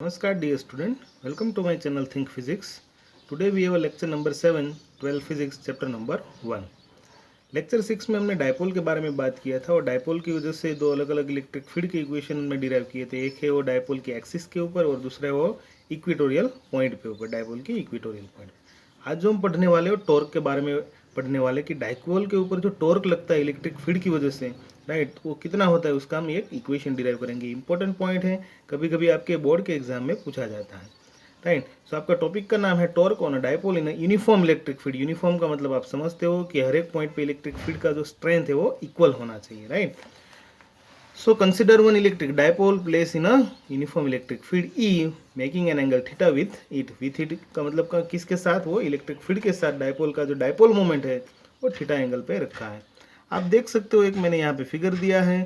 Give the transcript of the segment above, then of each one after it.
Namaskar dear student, welcome to my channel Think Physics. Today we have a lecture number 7, 12 Physics chapter number 1. Lecture 6 में हमने dipole के बारे में बात किया था और डायपोल की वजह से दो अलग अलग इलेक्ट्रिक फील्ड के इक्वेशन में डिराइव किए थे। एक है वो डायपोल के एक्सिस के ऊपर और दूसरा है वो इक्वेटोरियल पॉइंट पे ऊपर, डायपोल की इक्वेटोरियल पॉइंट। आज जो हम पढ़ने वाले हो टॉर्क के बारे में पढ़ने वाले कि डायपोल के ऊपर जो टॉर्क लगता है इलेक्ट्रिक फील्ड की वजह से, राइट, वो कितना होता है उसका हम एक इक्वेशन डिराइव करेंगे। इंपॉर्टेंट पॉइंट है, कभी कभी आपके बोर्ड के एग्जाम में पूछा जाता है, राइट। सो आपका टॉपिक का नाम है torque on a dipole in uniform electric field. Uniform का मतलब आप समझते हो कि हर एक पॉइंट पे इलेक्ट्रिक फील्ड का जो स्ट्रेंथ है वो इक्वल होना चाहिए, right. So consider one electric dipole place in a uniform electric field E making an angle theta with it का मतलब का किसके साथ, वो इलेक्ट्रिक फील्ड के साथ डायपोल का जो डायपोल मोमेंट है वो थीटा एंगल पे रखा है। आप देख सकते हो, एक मैंने यहाँ पे फिगर दिया है,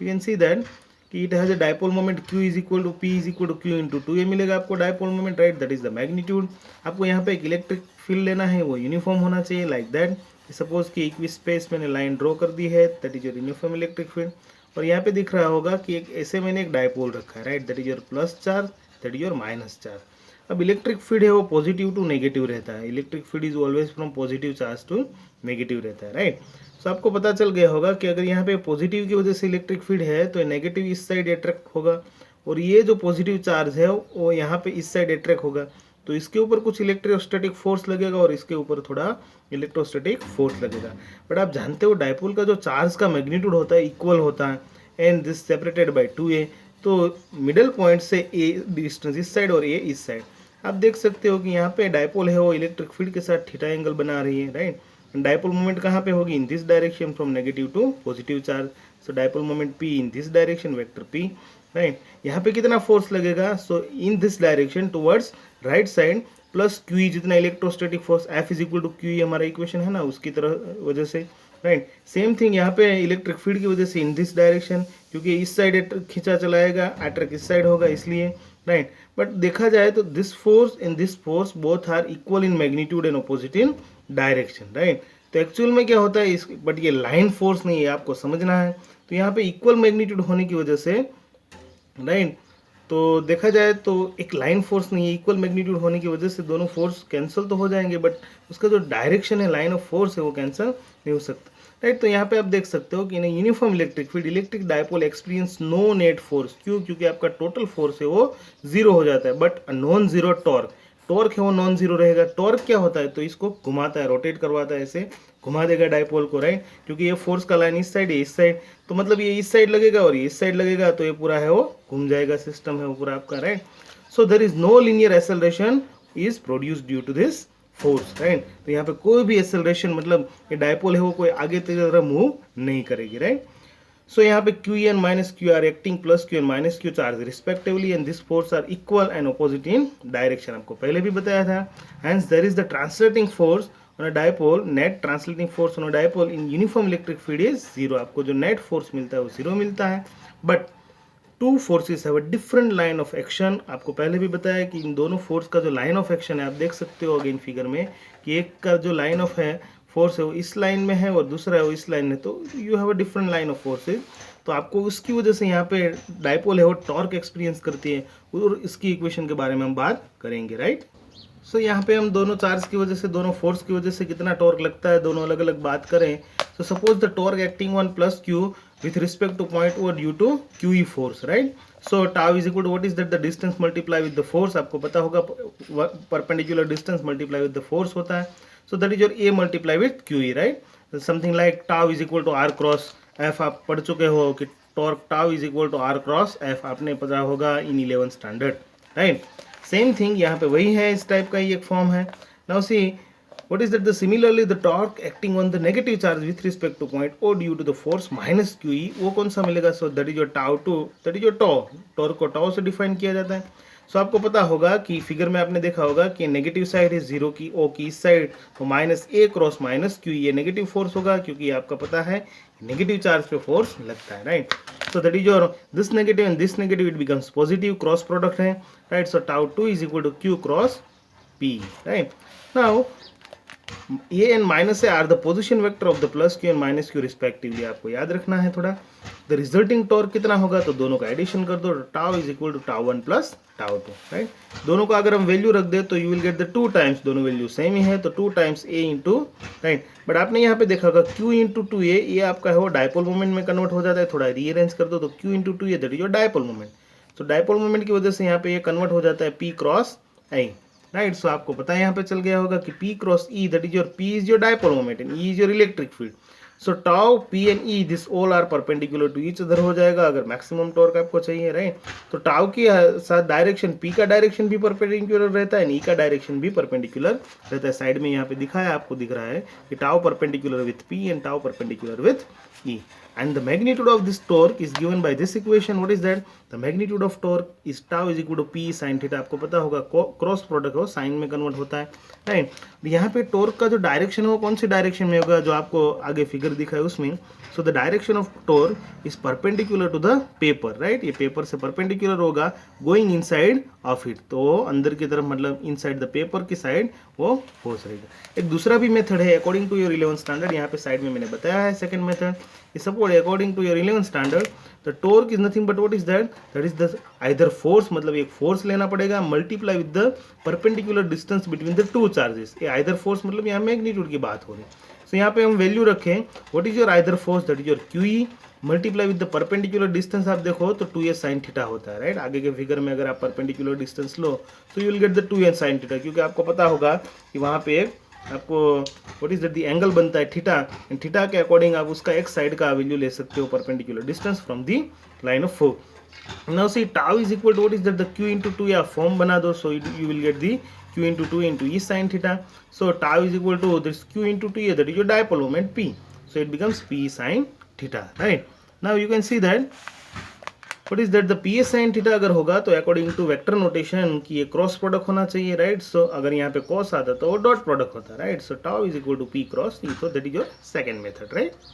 यू कैन सी दैट कि it has a dipole moment q is equal to p is equal to q into 2 ये मिलेगा आपको dipole moment, right, that is the magnitude. आपको यहाँ पे एक इलेक्ट्रिक फील्ड लेना है, वो यूनिफॉर्म होना चाहिए लाइक दैट। सपोज कि इक्वी स्पेस मैंने लाइन ड्रॉ कर दी है, that is your uniform electric field. और यहाँ पे दिख रहा होगा कि एक ऐसे मैंने एक डायपोल रखा है, right, that is your plus charge, that is your minus charge. अब इलेक्ट्रिक फील्ड है वो पॉजिटिव टू नेगेटिव रहता है। Electric field is always from positive charge to negative रहता है, राइट। तो आपको पता चल गया होगा कि अगर यहाँ पे पॉजिटिव की वजह से इलेक्ट्रिक फील्ड है तो नेगेटिव इस साइड अट्रैक्ट होगा, और ये जो पॉजिटिव चार्ज है वो यहाँ पे इस साइड अट्रैक्ट होगा। तो इसके ऊपर कुछ इलेक्ट्रोस्टैटिक फोर्स लगेगा और इसके ऊपर थोड़ा इलेक्ट्रोस्टैटिक फोर्स लगेगा। बट आप जानते हो डायपोल का जो चार्ज का मैग्नीट्यूड होता है इक्वल होता है, and this separated by 2a। तो मिडल पॉइंट से a डिस्टेंस इस साइड और a इस साइड। आप देख सकते हो कि यहाँ पे डायपोल है वो इलेक्ट्रिक फील्ड के साथ थीटा एंगल बना रही है, राइट। डायपोल मोमेंट कहाँ पे होगी, in this direction from negative to positive charge. So dipole moment p in this direction, vector p, right. यहाँ पे कितना फोर्स लगेगा, so in this direction towards right side plus q, जितना electrostatic force F is equal to q, हमारा equation है ना, उसकी तरह वजह से, राइट। सेम थिंग यहाँ पे इलेक्ट्रिक फील्ड की वजह से इन दिस डायरेक्शन, क्योंकि इस साइड खींचा चलाएगा, अट्रैक्ट इस साइड होगा इसलिए, राइट। बट देखा जाए तो this force and this force both are equal in magnitude and opposite in direction, right. तो एक्चुअल में क्या होता है इस, बट ये लाइन फोर्स नहीं है, आपको समझना है। तो यहाँ पे इक्वल मैग्नीट्यूड होने की वजह से, राइट, तो देखा जाए तो एक लाइन फोर्स नहीं है, इक्वल मैग्नीट्यूड होने की वजह से दोनों फोर्स कैंसिल तो हो जाएंगे, बट उसका जो डायरेक्शन है, लाइन ऑफ फोर्स है, वो कैंसिल नहीं हो सकता, राइट। तो यहाँ पे आप देख सकते हो कि in uniform electric field electric dipole experience no net force. क्यों? क्योंकि आपका टोटल फोर्स है वो जीरो हो जाता है, but non zero torque, torque है वो नॉन जीरो रहेगा। टॉर्क क्या होता है, तो इसको घुमाता है, रोटेट करवाता है, ऐसे घुमा देगा डायपोल को, राइट। क्योंकि ये फोर्स का लाइन इस साइड है, इस साइड, तो मतलब ये इस साइड लगेगा और ये इस साइड लगेगा, तो ये पूरा है वो घूम जाएगा, सिस्टम है वो पूरा आपका, right. So there is no linear acceleration is produced due to this force, right. तो यहाँ पे कोई भी एक्सेलरेशन, मतलब ये डायपोल है वो कोई आगे की तरफ मूव नहीं करेगी, राइट। सो यहाँ पे q and minus q are acting plus q and minus q charge respectively, and this force are equal and opposite in direction, आपको पहले भी बताया था। Hence there is the translating force on a dipole, net translating force on a dipole in uniform electric field is zero. आपको जो net force मिलता है वो जीरो मिलता है, but two forces have a different line of action. आपको पहले भी बताया कि इन दोनों फोर्स का जो लाइन ऑफ एक्शन है, आप देख सकते हो अगेन फिगर में कि एक का जो लाइन ऑफ है फोर्स है वो इस लाइन में है और दूसरा है वो इस लाइन में, तो you have a different line of forces. तो आपको उसकी वजह से यहाँ पे डायपोल है वो टॉर्क एक्सपीरियंस करती है, और इसकी इक्वेशन के बारे में हम बात करेंगे, राइट। सो यहाँ पे हम दोनों चार्ज की वजह से, दोनों फोर्स की वजह से कितना टॉर्क लगता है, दोनों अलग अलग बात करें। So suppose the torque acting on plus Q with respect to point O due to QE force, right? So tau is equal to what is that, the distance multiply with the force। आपको पता होगा perpendicular distance multiply with the force होता है, so that is your A multiply with QE, right? Something like tau is equal to R cross F। आप पढ़ चुके हो कि torque tau is equal to R cross F, आपने पता होगा in 11th standard, right? Same thing यहाँ पे वही है, इस टाइप का ही एक फॉर्म है। Now see what is that, the similarly the torque acting on the negative charge with respect to point O due to the force minus QE, वो कौन सा मिलेगा, so that is your tau 2, that is your tau। Torque को tau से define किया जाता है। सो आपको पता होगा कि फिगर में आपने देखा होगा कि नेगेटिव साइड है जीरो की, O की इस साइड, तो minus A cross minus Q, ये नेगेटिव फोर्स होगा, क्योंकि आपका पता है नेगेटिव चार्ज पे फोर्स लगता है, right. So that is your this negative and this negative it becomes positive, cross product है, right. So tau 2 is equal to Q cross P, right. Now a and minus a are the position vector of the plus q and minus q respectively, आपको याद रखना है थोड़ा। The resulting torque कितना होगा, तो दोनों का एडिशन कर दो, tau is equal to tau 1 plus tau 2, right. दोनों का अगर हम वैल्यू रख दे तो you will get the 2 times, दोनों वैल्यू सेम ही है, तो 2 times a into, right. But आपने यहाँ पे देखा होगा क्यू इंटू 2 ए, ये आपका है वो डायपोल मोमेंट में कन्वर्ट हो जाता है, थोड़ा रीअरेंज कर दो तो Q into 2 A that is your dipole moment. तो डायपोल मोमेंट की वजह से यहाँ पे ये कन्वर्ट हो जाता है पी क्रॉस आई, राइट। सो आपको पता है यहाँ पे चल गया होगा कि P cross E that is your P is your dipole moment and E is your electric field. So tau P and E this all are perpendicular to each other हो जाएगा अगर मैक्सिमम टॉर्क आपको चाहिए, right. तो tau के साथ direction P का direction भी परपेंडिकुलर रहता है, E का डायरेक्शन भी परपेंडिकुलर रहता है। साइड में यहाँ पे दिखा है, आपको दिख रहा है कि tau perpendicular with P and tau perpendicular with E. And the magnitude of this torque is given by this equation. What is that? The magnitude of torque is tau is equal to P sin theta. आपको पता होगा cross product हो sign में convert होता है, right. यहाँ पे torque का जो डायरेक्शन है वो कौन सी डायरेक्शन में होगा, जो आपको आगे फिगर दिखा है उसमें। So the direction of torque is perpendicular to the paper, right. ये पेपर से परपेंडिकुलर होगा गोइंग इनसाइड ऑफ इट, तो अंदर की तरफ मतलब इनसाइड द पेपर की साइड वो फोर्स रहेगा। एक दूसरा भी मेथड है according to your 11th standard, यहाँ पे साइड में मैंने बताया है second method. Suppose according to your 11th standard the torque is nothing but what is that, that is the either force, मतलब एक फोर्स लेना पड़ेगा multiply with the perpendicular distance between the two charges. ये either force मतलब यहाँ magnitude की बात हो रही है। सो यहाँ पे हम वैल्यू रखें, what is your either force, that is your QE multiply with the perpendicular distance, आप देखो तो 2a sin थीटा होता है, राइट। आगे के फिगर में अगर आप परपेंडिकुलर डिस्टेंस लो तो you will get the 2a sin theta, क्योंकि आपको पता होगा कि वहाँ पे आपको what is that the angle बनता है थीटा, एंड थीटा के अकॉर्डिंग आप उसका एक साइड का वैल्यू ले सकते हो perpendicular distance from the line of force. Now see tau is equal to what is that the Q into 2 या फॉर्म बना दो, so you will get the Q into 2 into E sin theta. So tau is equal to this Q into 2A, that is your dipole moment P. So it becomes P sin theta, right? Now you can see that what is that the PA sin theta अगर होगा तो according to vector notation कि ये cross product होना चाहिए, right? So अगर यहाँ पे cos आता तो वो डॉट प्रोडक्ट होता, right? So tau is equal to P cross E, so that is your second method, right?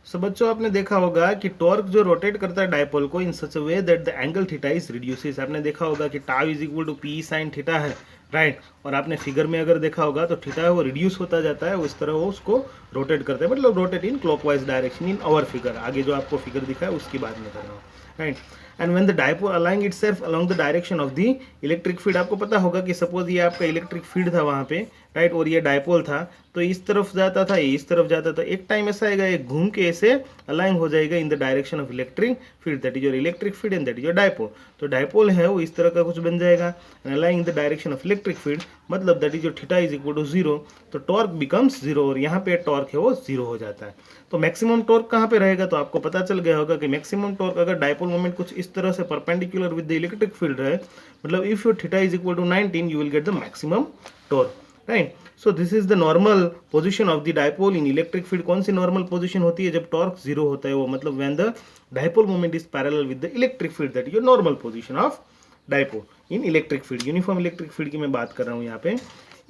सो बच्चों आपने देखा होगा कि टॉर्क जो रोटेट करता है डायपोल को in such a way that the angle theta is reduces. आपने देखा होगा कि tau is equal to P sine theta है, राइट। और आपने फिगर में अगर देखा होगा तो थीटा वो रिड्यूस होता जाता है, उस तरह वो उसको रोटेट करता है, मतलब rotate in clockwise direction in our figure. आगे जो आपको फिगर दिखा है उसकी बात मैं कर रहा हूँ, right. And when the dipole aligning itself along the direction of the electric field, आपको पता होगा कि सपोज ये आपका इलेक्ट्रिक फील्ड था वहाँ पे, राइट, और ये डायपोल था, तो इस तरफ जाता था, ये इस तरफ जाता था। एक टाइम ऐसा आएगा ये घूम के ऐसे अलाइन हो जाएगा in the direction of electric field, that is your electric field and that is your dipole. तो डायपोल है वो इस तरह का कुछ बन जाएगा and align in the direction of electric field, मतलब that is your theta is equal to 0, तो टॉर्क बिकम्स 0 और यहाँ पे टॉर्क है वो 0 हो जाता है। तो मैक्सिमम टॉर्क कहाँ पे रहेगा, तो आपको पता चल गया होगा कि मैक्सिमम टॉर्क अगर डायपोल मोमेंट कुछ इस तरह से perpendicular with the electric field रहे, मतलब if your theta is equal to 19 you will get the maximum torque, right. So this is the normal position of the dipole in electric field. कौन सी normal position होती है, जब torque 0 होता है वो, मतलब when the dipole moment is parallel with the electric field, that is your normal position of dipole in electric field. Uniform electric field की मैं बात कर रहा हूँ यहाँ पे।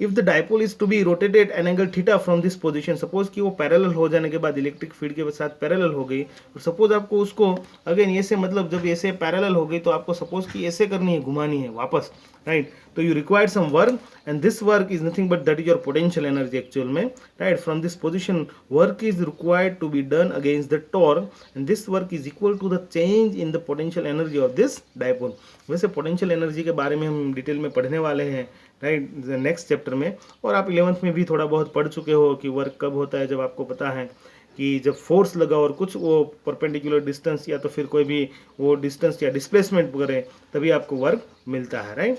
If the dipole is to be rotated an angle theta from this position, suppose कि वो पैरेलल हो जाने के बाद इलेक्ट्रिक फील्ड के साथ पैरेलल हो गई, और सपोज आपको उसको अगेन ऐसे, मतलब जब ऐसे पैरेलल हो गई तो आपको सपोज कि ऐसे करनी है, घुमानी है वापस, राइट। तो you required some work and this work is nothing but that is your potential energy actual में, right. From this position work is required to be done against the torque and this work is equal to the change in the potential energy of this dipole. वैसे potential energy के बारे में हम detail में पढ़ने वाले हैं, right, next chapter में, और आप 11th में भी थोड़ा बहुत पढ़ चुके हो कि वर्क कब होता है, जब आपको पता है कि जब फोर्स लगा और कुछ वो परपेंडिकुलर डिस्टेंस या तो फिर कोई भी वो डिस्टेंस या डिस्प्लेसमेंट करें तभी आपको वर्क मिलता है, राइट।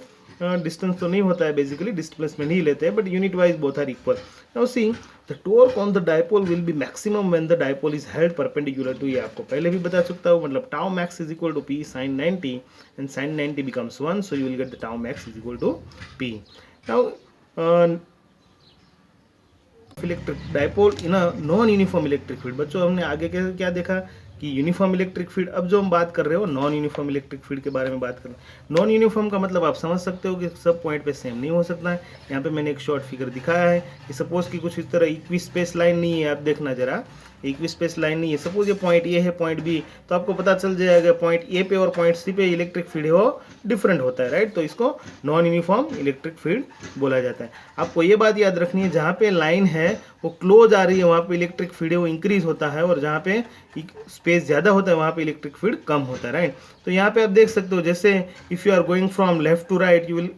डिस्टेंस तो नहीं होता है, बेसिकली डिस्प्लेसमेंट ही लेते हैं, but unit wise both are equal. Now see the torque on the dipole will be maximum when the dipole is held perpendicular to, ये आपको पहले भी बता चुका हूँ, मतलब tau max is equal to P sine 90 and sine 90 becomes 1, so you will get the tau max is equal to P. Now electric dipole in a non uniform electric field. बच्चों हमने आगे क्या देखा कि यूनिफॉर्म इलेक्ट्रिक फील्ड, अब जो हम बात कर रहे हो नॉन यूनिफॉर्म इलेक्ट्रिक फील्ड के बारे में बात कर रहे हैं। नॉन यूनिफॉर्म का मतलब आप समझ सकते हो कि सब पॉइंट पे सेम नहीं हो सकता है। यहाँ पे मैंने एक शॉर्ट फिगर दिखाया है कि सपोज कि कुछ इस तरह इक्वी स्पेस लाइन नहीं है, आप देखना जरा, इक्विस्पेस लाइन नहीं है। सपोज ये पॉइंट ए है, पॉइंट बी, तो आपको पता चल जाएगा पॉइंट ए पे और पॉइंट सी पे इलेक्ट्रिक फील्ड है वो डिफरेंट होता है, राइट। तो इसको नॉन यूनिफॉर्म इलेक्ट्रिक फील्ड बोला जाता है। आपको ये बात याद रखनी है, जहाँ पे लाइन है वो क्लोज आ रही है वहाँ पे इलेक्ट्रिक फील्ड है वो इंक्रीज होता है, और जहाँ पे स्पेस ज़्यादा होता है वहाँ पे इलेक्ट्रिक फील्ड कम होता है, राइट। तो यहाँ पे आप देख सकते हो, जैसे if you are going from left to right you will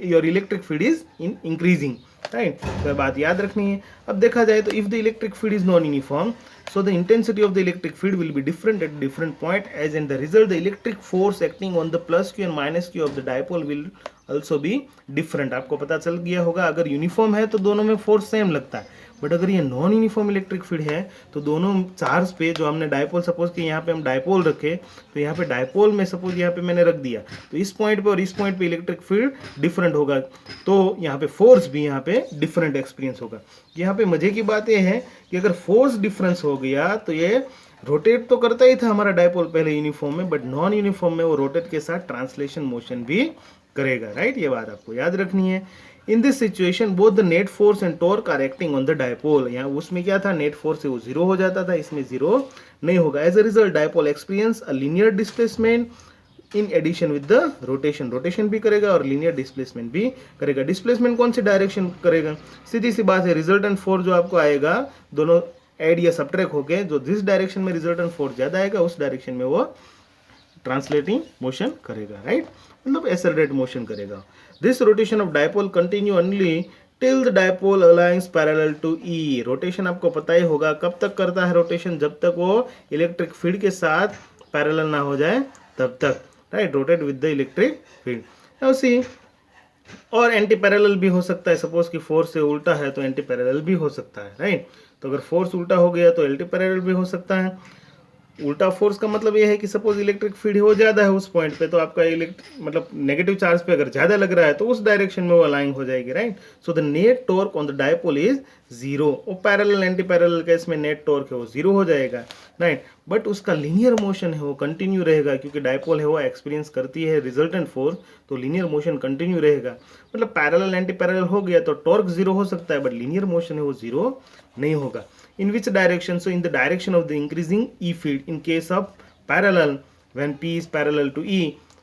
your electric field is increasing, right. तो बात याद रखनी है। अब देखा जाए तो if the electric field is non uniform, so the intensity of the electric field will be different at different point, as in the result the electric force acting on the plus q and minus q of the dipole will also be different। आपको पता चल गया होगा, अगर uniform है तो दोनों में फोर्स सेम लगता है, बट अगर ये नॉन यूनिफॉर्म इलेक्ट्रिक फील्ड है तो दोनों चार्ज पे जो हमने डायपोल, सपोज कि यहाँ पे हम डायपोल रखे, तो यहाँ पे डायपोल में सपोज यहाँ पे मैंने रख दिया, तो इस पॉइंट पे और इस पॉइंट पे इलेक्ट्रिक फील्ड डिफरेंट होगा, तो यहाँ पे फोर्स भी यहाँ पे डिफरेंट एक्सपीरियंस होगा। यहाँ पे मजे की बात यह है कि अगर फोर्स डिफरेंस हो गया तो ये रोटेट तो करता ही था हमारा डायपोल पहले यूनिफॉर्म में, बट नॉन यूनिफॉर्म में वो रोटेट के साथ ट्रांसलेशन मोशन भी करेगा, राइट। ये बात आपको याद रखनी है। In this situation both the net force and torque are acting on the dipole. यहाँ उसमें क्या था, नेट फोर्स से वो जीरो हो जाता था, इसमें जीरो नहीं होगा। As a result dipole experience a linear displacement in addition with the rotation, rotation भी करेगा और लीनियर डिस्प्लेसमेंट भी करेगा। डिस्प्लेसमेंट कौन सी डायरेक्शन करेगा, सीधी सी बात है, रिजल्टेंट फोर्स जो आपको आएगा दोनों ऐड या सब्ट्रैक्ट होके, जो जिस डायरेक्शन में रिजल्टेंट फोर्स ज्यादा आएगा उस डायरेक्शन में वो ट्रांसलेटिंग मोशन करेगा, राइट, मतलब एक्सेलरेट मोशन करेगा। This rotation of dipole continue only till the dipole aligns parallel to E. Rotation आपको पता ही होगा कब तक करता है रोटेशन, जब तक वो इलेक्ट्रिक फील्ड के साथ पैरेलल ना हो जाए तब तक, right, rotate with the electric field. उसी और एंटी पैरेलल भी हो सकता है, सपोज कि फोर्स से उल्टा है तो एंटी पैरेलल भी हो सकता है, राइट। तो अगर फोर्स उल्टा हो गया तो एंटी पैरेलल भी हो सकता है। उल्टा फोर्स का मतलब ये है कि सपोज इलेक्ट्रिक फील्ड वो ज्यादा है उस पॉइंट पे, तो आपका मतलब नेगेटिव चार्ज पे अगर ज्यादा लग रहा है तो उस डायरेक्शन में वो अलाइन हो जाएगी, right. So the net torque on the dipole is zero. वो पैरेलल एंटी पैरेलल केस में नेट टॉर्क है वो जीरो हो जाएगा, राइट, बट उसका लीनियर मोशन है वो कंटिन्यू रहेगा, क्योंकि डायपोल है वो एक्सपीरियंस करती है रिजल्टेंट फोर्स, तो लीनियर मोशन कंटिन्यू रहेगा। मतलब पैरेलल एंटी पैरेलल हो गया तो टॉर्क जीरो हो सकता है, बट लीनियर मोशन है वो जीरो नहीं होगा। In which direction? So in the direction of the increasing E field in case of parallel, when P is parallel to E,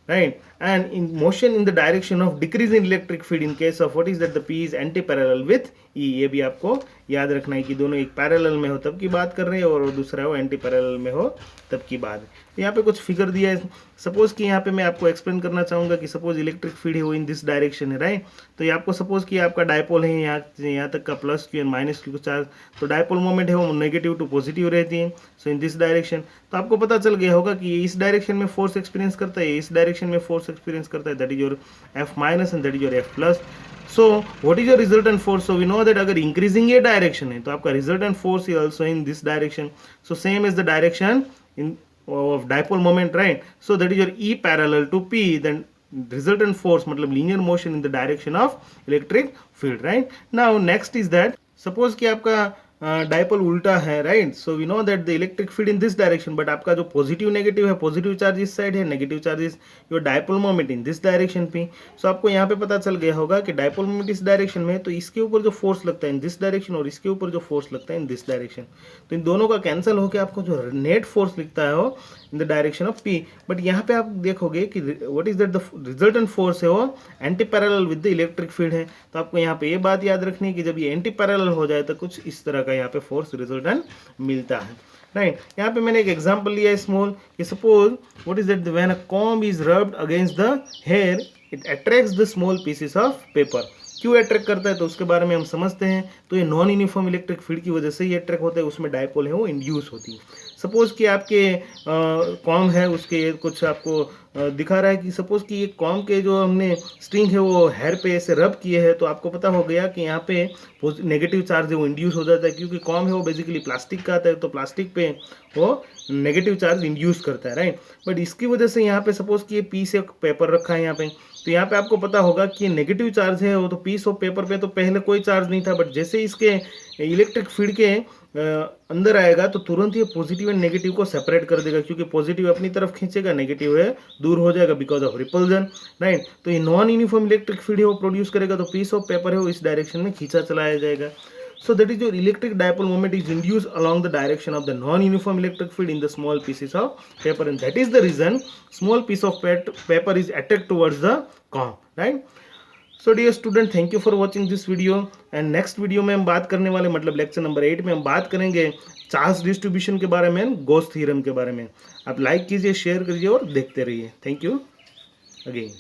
right, and in motion in the direction of decreasing electric field in case of what is that the P is anti-parallel with E। ये भी आपको याद रखना है कि दोनों एक parallel में हो तब की बात कर रहे हैं और दूसरा हो एंटी पैरेलल में हो तब की बात है। यहाँ पे कुछ फिगर दिया है, सपोज कि यहाँ पे मैं आपको एक्सप्लेन करना चाहूँगा कि सपोज इलेक्ट्रिक फील्ड है वो इन दिस डायरेक्शन है, राइट। तो ये आपको सपोज कि आपका डायपोल है यहाँ तक का plus q and minus q charge, तो डायपोल मोमेंट है वो नेगेटिव टू पॉजिटिव रहती है, सो इन दिस डायरेक्शन। तो आपको पता चल गया होगा कि इस डायरेक्शन में फोर्स एक्सपीरियंस करता है, इस डायरेक्शन में फोर्स एक्सपीरियंस करता है, that is your F minus and that is your F plus. So what is your resultant force? So we know that अगर इंक्रीजिंग ये डायरेक्शन है तो आपका resultant force is also in this direction, so same is the direction in of dipole moment, right? So that is your E parallel to P, then resultant force मतलब linear motion in the direction of electric field, right? Now next is that suppose कि आपका dipole उल्टा है, right, so we know that the electric field in this direction, but आपका जो positive negative है, positive charge इस side है, negative charge is your dipole moment in this direction पे। सो आपको यहाँ पे पता चल गया होगा कि डायपोल मोमेंट इस डायरेक्शन में है तो इसके ऊपर जो फोर्स लगता है इन दिस डायरेक्शन और इसके ऊपर जो फोर्स लगता है इन दिस डायरेक्शन, तो इन दोनों का कैंसिल होकर आपको जो नेट फोर्स लिखता है वो इन the direction of P. But यहाँ पे आप देखोगे कि what is that the resultant force है वो anti parallel with the electric field है। तो आपको यहाँ पे ये बात याद रखनी है कि जब ये एंटी पैरेलल हो जाए तो कुछ इस तरह का यहाँ पे फोर्स रिजल्टेंट मिलता है, राइट। यहाँ पे मैंने एक एग्जांपल लिया है स्मॉल कि suppose what is that when a comb is rubbed against the hair it attracts the small pieces of paper. क्यों अट्रैक्ट करता है तो उसके बारे में हम समझते हैं। तो ये नॉन यूनिफॉर्म इलेक्ट्रिक फील्ड की वजह से ये अट्रैक्ट होता है, उसमें डायपोल है वो इंड्यूस होती है। सपोज कि आपके कॉम है उसके कुछ आपको दिखा रहा है कि सपोज कि ये कॉम के जो हमने स्ट्रिंग है वो हेयर पे ऐसे रब किए हैं, तो आपको पता हो गया कि यहाँ पे नेगेटिव चार्ज है वो इंड्यूस हो जाता है, क्योंकि कॉम है वो बेसिकली प्लास्टिक का आता है, तो प्लास्टिक पे वो नेगेटिव चार्ज इंड्यूस करता है, राइट। बट इसकी वजह से यहाँ पे सपोज कि ये पीस ऑफ पेपर रखा है यहाँ पे, तो यहाँ पे आपको पता होगा कि नेगेटिव चार्ज है वो, तो पीस ऑफ पेपर पे तो पहले कोई चार्ज नहीं था, बट जैसे इसके इलेक्ट्रिक फील्ड के अंदर आएगा तो तुरंत ये पॉजिटिव एंड नेगेटिव को सेपरेट कर देगा, क्योंकि पॉजिटिव अपनी तरफ खींचेगा, नेगेटिव है दूर हो जाएगा बिकॉज ऑफ रिपल्जन, राइट। तो ये नॉन यूनिफॉर्म इलेक्ट्रिक फील्ड है वो प्रोड्यूस करेगा, तो पीस ऑफ पेपर है वो इस डायरेक्शन में खींचा चलाया जाएगा। So that is your electric dipole moment is induced along the direction of the non-uniform electric field in the small pieces of paper, and that is the reason small piece of paper is attracted towards the cone, right? So dear student, thank you for watching this video. And next video में हम बात करने वाले, मतलब lecture number 8 में हम बात करेंगे चार्ल्स डिस्ट्रीब्यूशन के बारे में, गॉस थ्योरम के बारे में। आप लाइक कीजिए, शेयर कीजिए और देखते रहिए। Thank you again.